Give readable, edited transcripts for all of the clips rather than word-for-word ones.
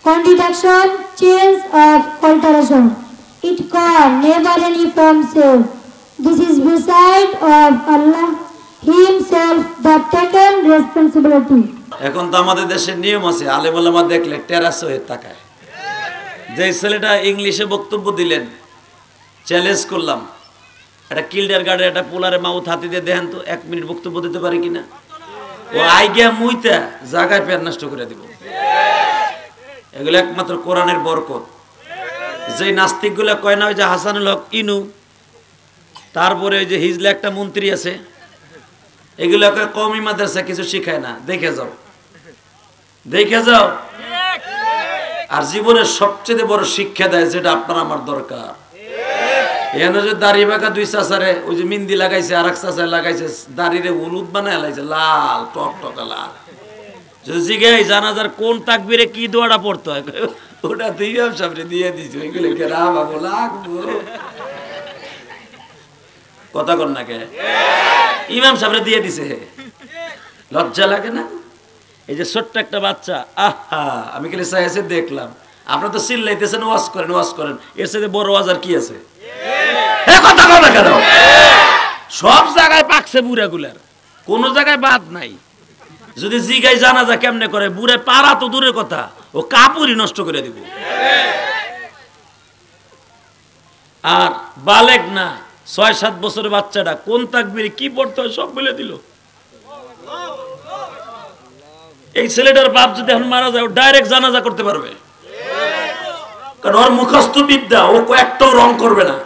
contradiction, change of alteration. It can never any form save. This is beside of Allah Himself that taken responsibility. এখন তো আমাদের দেশের নিয়ম আছে আলেম ওলামা দেখলে টেরাস হয়ে তাকায়। যে ছেলেটা ইংলিশে বক্তব্য দিলেন চ্যালেঞ্জ করলাম, একটা কিল্ডার গার্ডের একটা পোলারে মাউথ হাতি দিয়ে দেখেন তো 1 মিনিট বক্তব্য দিতে পারে কিনা। ও আইগিয়া মুইতা জায়গায় পেট নষ্ট করে দিব। এগুলো একমাত্র কোরআনের বরকত। যে নাস্তিকগুলো কয় না ওই যে হাসানুল হক ইনু, তারপরে ওই যে হিজলা একটা মন্ত্রী আছে, এগুলো কওমি মাদ্রাসা কিছু শিখায় না। দেখে যাও, দেখে যাও। আর জীবনের সবচেয়ে বড় শিক্ষা দেয় যেটা আপনার আমার দরকার। এখানে যে দাড়ি বাঁকা 2 চাচারে ওই যে মিন্দি লাগাইছে, আর এক চাচায় লাগাইছে দাড়িরে হলুদ বানায় লাগাইছে লাল টকটকা লাল। যদি জিজ্ঞাই জানাজার কোন তাকবীরে কি দোয়াটা পড়তে হয়, ওটা তুই সামনে দিয়ে দিছি। ওইগুলো কেরা বাবু লাগবো কথা কর না কে ইমাম সামনে দিয়ে দিছে। লজ্জা লাগে না? এই যে ছোট্ট একটা বাচ্চা, আহা আমি খালি চাইছে দেখলাম। আপনারা তো চিল্লাইতেছেন ওয়াজ করেন ওয়াজ করেন, এর সাথে বড় ওয়াজ আর কি আছে? কথা কও না কেন? সব জায়গায় পাকছে বুড়াগুলার, কোন জায়গায় বাদ নাই। যদি জিগাই জানাজা কেমনে করে, বুড়ে পারা তো দূরের কথা, ও কাপড়ই নষ্ট করে দিব। আর বালেক না 6-7 বছরের বাচ্চাটা কোন তাকবীরে কি পড়তে হয় সব বলে দিল। এই ছেলেটার বাপ যদি এখন মারা যায়, ও ডাইরেক্ট জানাজা করতে পারবে, কারণ ওর মুখস্থ বিদ্যা, ও একটাও রং করবে না।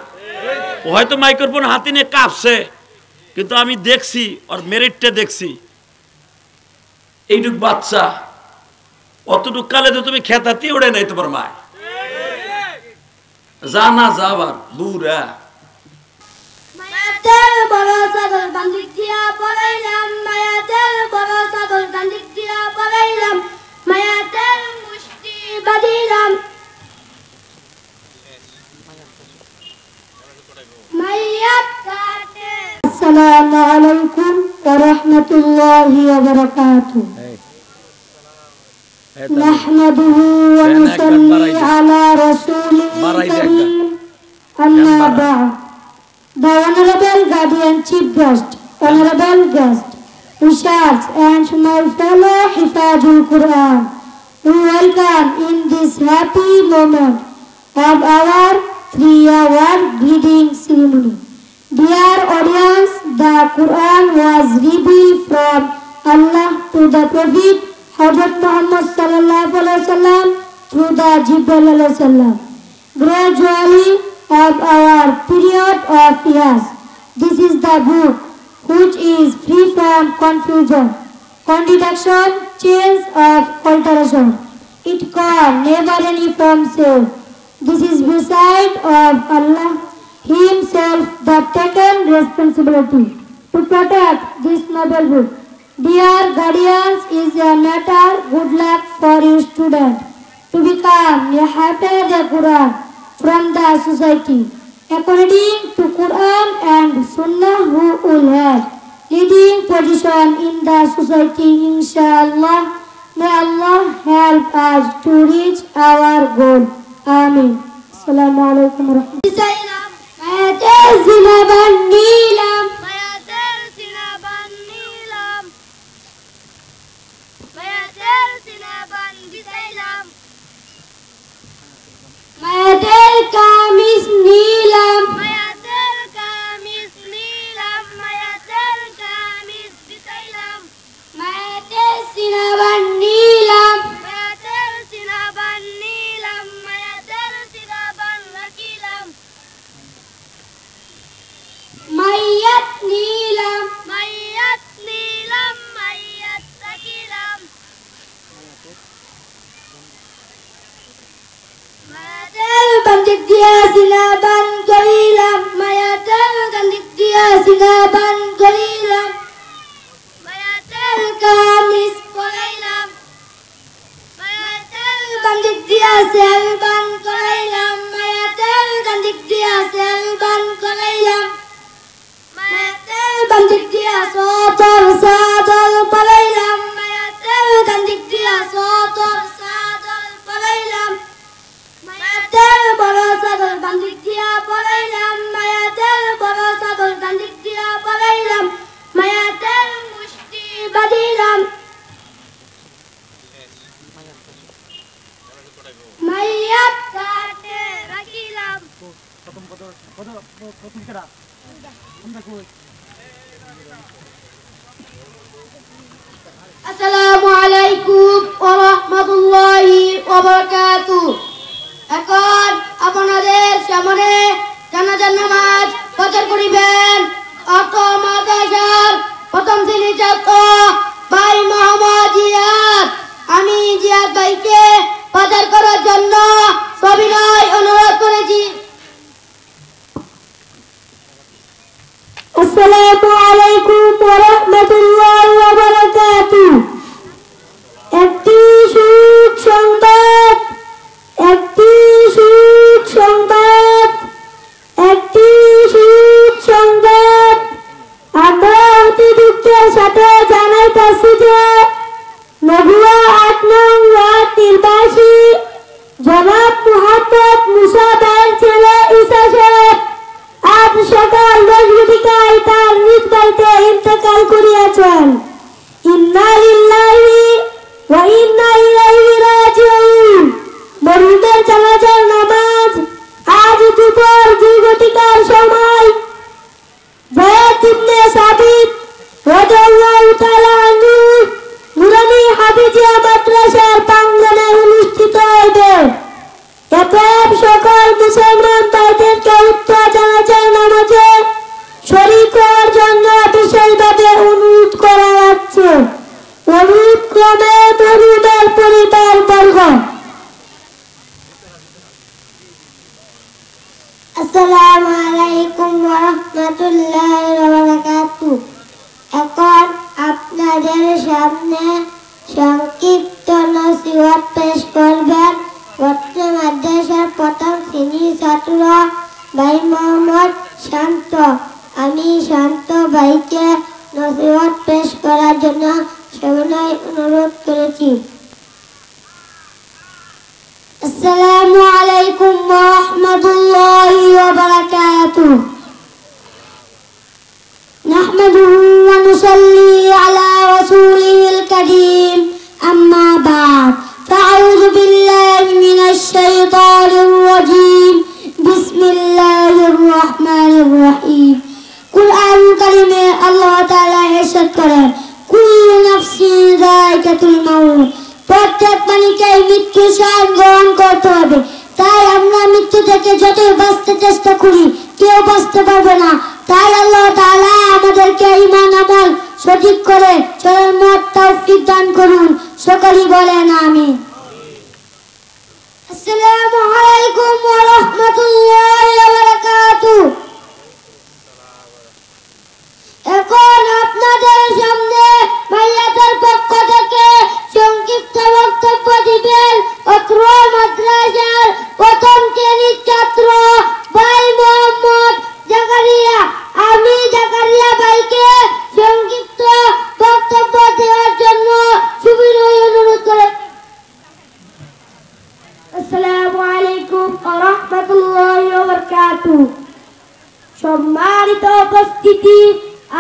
ও হয়তো মাইক্রোফোন হাতে নিয়ে কাঁপছে, কিন্তু আমি দেখছি ওর মেরিটটা দেখছি। এইটুক বাচ্চা অতটুক কালে তো তুমি খেতাতি ওড়ে নাই তোমার মায়। জানা যাবার বুড়া মায়াতের বড় সাগর গান্ধিক দিয়া পড়াইলাম, মায়াতের বড় সাগর গান্ধিক দিয়া পড়াইলাম, মায়াতের মুষ্টি বাঁধিলাম, মায়াত কাটে। আসসালামু আলাইকুম ওয়া রাহমাতুল্লাহি ওয়া বারাকাতুহু। নাহমাদুহু ওয়া নুসাল্লি আলা রাসূলিল কারীম, আম্মা বা'দ। The Honorable Guardian Chief Guest, Honorable Guest, Ushas and my fellow Hifazul Quran, we welcome in this happy moment of our 3-hour greeting ceremony. Dear audience, the Quran was revealed from Allah to the Prophet Hazrat Muhammad sallallahu alaihi wasallam through the Jibril alaihi wasallam. Gradually of our period of years, this is the book which is free from confusion, contradiction, change of alteration. It can never any form save. This is beside of Allah Himself that taken responsibility to protect this noble book. Dear guardians, is a matter good luck for you student to become a hafiz the Quran from the society according to Quran and Sunnah, who will have leading position in the society inshallah. May Allah help us to reach our goal. Amin. Assalamu alaikum wa rahmatullahi. Mayatel kamis nilam, mayatel kamis nilam, mayatel kamis bisailam, mayatel sinaban nilam, mayatel sinaban nilam, mayatel sinaban lakilam, mayat nilam, mayat nilam, mayat lakilam. Mayatel gandik dia sinaban galilam, mayatel gandik dia sinaban galilam, mayatel kamis kolailam, mayatel gandik dia selban kolailam, mayatel gandik dia selban kolailam, mayatel gandik dia sotor sadal kolailam, mayatel gandik dia sotor sadal kolailam. গান্দিক দিয়া পড়াইলাম মায়াতের বড় সাগর গান্দিক দিয়া পড়াইলাম মায়াতের মুষ্টি বাঁধিলাম মায়াত কাটে রাখিলাম আসসালামু আলাইকুম ওয়া রাহমাতুল্লাহি ওয়া বারাকাতুহু। এখন আপনাদের সামনে জানাজার নামাজ প্রচার করিবেন অর্থ মাদ্রাসার প্রথম শ্রেণীর ছাত্র ভাই মোহাম্মদ জিয়াদ। আমি জিয়াদ ভাইকে প্রচার করার জন্য সবিনয় অনুরোধ করেছি। আসসালামু আলাইকুম ওয়া রাহমাতুল্লাহি ওয়া বারাকাতুহু। একটি সুখ সংবাদ, একটি সুখ সংবাদ, একটি সুখ সংবাদ। আমরা অতি দুঃখের সাথে জানাইতেছি যে নগুয়া ৮ নং ওয়ার্ড নির্বাসী জনাব মুহাম্মদ মুসা ভাইয়ের ছেলে ঈসা সাহেব আজ সকাল 10:00 তার নিজ বাড়িতে ইন্তেকাল করিয়াছেন। ইন্না লিল্লাহি ওয়া ইন্না ইলাইহি রাজিউন। মরহুমের জানাজার নামাজ আজ দুপুর 2:00 সময় যায়েদ ইবনে সাবিত রাদিয়াল্লাহু তাআলা আনহু নুরানি হাফিজিয়া মাদ্রাসার প্রাঙ্গণে অনুষ্ঠিত হইবে। এতএব সকল মুসলমান ভাইদেরকে উক্ত জানাজার নামাজে শরীক হওয়ার জন্য বিশেষভাবে অনুরোধ করা যাচ্ছে। অনুরোধ ক্রমে মরহুমের পরিবার বর্গ। আসসালামু আলাইকুম ওয়া রাহমাতুল্লাহি ওয়া বারাকাতুহু। এখন আপনাদের সামনে সংক্ষিপ্ত নসিহত পেশ করবেন অত্র মাদ্রাসার প্রথম শ্রেণীর ছাত্র ভাই মোহাম্মদ শান্ত। আমি শান্ত ভাইকে নসিহত পেশ করার জন্য সবিনয় অনুরোধ করেছি। আসসালামু আলাইকুম ওয়া রাহমাতুল্লাহি ওয়া বারাকাতুহু। নাহমাদুহু ওয়া নুসাল্লি আলা রাসূলিল কারীম, আম্মা বা'দ। ফাআউযু বিল্লাহি মিনাশ শাইতানির রাজীম। বিসমিল্লাহির রাহমানির রাহিম। কুরআন কারীমে আল্লাহ তাআলা ইরশাদ করেন, কুল্লু নাফসিন যায়কাতুল মাউত। প্রত্যেক প্রাণীকে মৃত্যুর স্বাদ গ্রহণ করতে হবে। তাই আমরা মৃত্যু থেকে যতই বাঁচতে চেষ্টা করি কেউ বাঁচতে পারবে না। তাই আল্লাহ তাআলা আমাদেরকে ঈমান আমল সঠিক করে চলার মত তৌফিক দান করুন। সকলেই বলেন আমিন। আসসালামু আলাইকুম ওয়া রাহমাতুল্লাহি ওয়া বারাকাতুহু। এখন আপনাদের সামনে ভাইয়াদের পক্ষ থেকে সংক্ষিপ্ত বক্তব্য দিবেন অত্র মাদ্রাসার প্রথম শ্রেণীর ছাত্র ভাই মোহাম্মদ জাকারিয়া। আমি জাকারিয়া ভাইকে সংক্ষিপ্ত বক্তব্য দেওয়ার জন্য সুবিনয় অনুরোধ করে। আসসালামু আলাইকুম ওয়া রাহমাতুল্লাহি ওয়া বারাকাতুহু। সম্মানিত উপস্থিতি,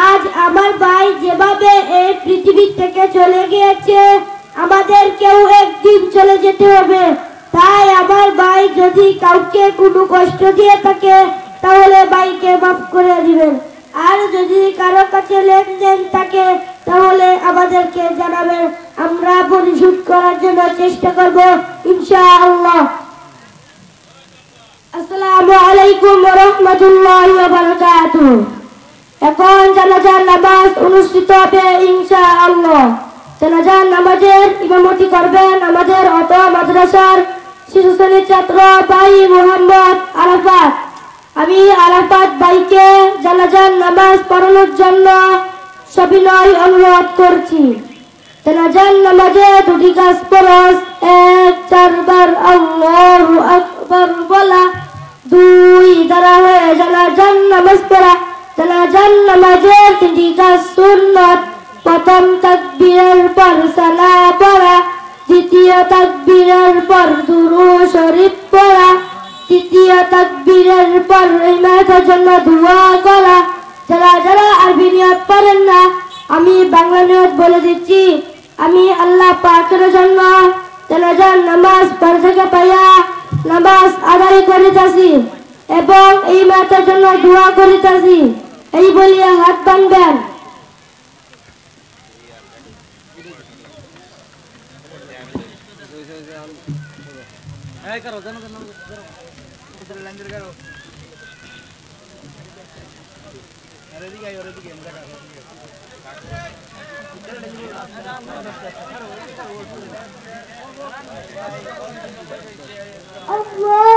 আজ আমার ভাই যেভাবে এই পৃথিবী থেকে চলে গিয়েছে আমাদেরকেও একদিন চলে যেতে হবে। তাই আমার ভাই যদি কাউকে কোনো কষ্ট দিয়ে থাকে তাহলে ভাইকে মাফ করে দিবেন। আর যদি কারো কাছে লেনদেন থাকে তাহলে আমাদেরকে জানাবেন, আমরা পরিশোধ করার জন্য চেষ্টা করব ইনশাআল্লাহ। আসসালামু আলাইকুম ওয়া রাহমাতুল্লাহি ওয়া বারাকাতুহু। এখন জানাজার নামাজ অনুষ্ঠিত হবে ইনশাআল্লাহ। জানাজার নামাজের ইমামতি করবেন আমাদের অত মাদ্রাসার শিশু শ্রেণীর ছাত্র ভাই মোহাম্মদ আরাফাত। আমি আরাফাত ভাইকে জানাজার নামাজ পড়ানোর জন্য সবিনয় অনুরোধ করছি। জানাজার নামাজে দুটি কাজ ফরজ। এক, 4 বার আল্লাহু আকবার বলা। 2, দ্বারা হয়ে জানাজার নামাজ পড়া। জানাজার নামাজের 3টি কাজ সুন্নাত। প্রথম তাকবীরের পর সালাম পড়া, দ্বিতীয় তাকবীরের পর দুরূদ শরীফ পড়া, তৃতীয় তাকবীরের পর এই মায়ের জন্য দোয়া করা। যারা যারা আরবি নিয়ত পড়েন না, আমি বাংলা নিয়ত বলে দিচ্ছি। আমি আল্লাহ পাকের জন্য জানাজার নামাজ পড়ে থেকে পাইয়া নামাজ আদায় করিতেছি এবং এই মায়ের জন্য দোয়া করিতেছি। এই বলিয়া হাত বাঁধবেন। Allah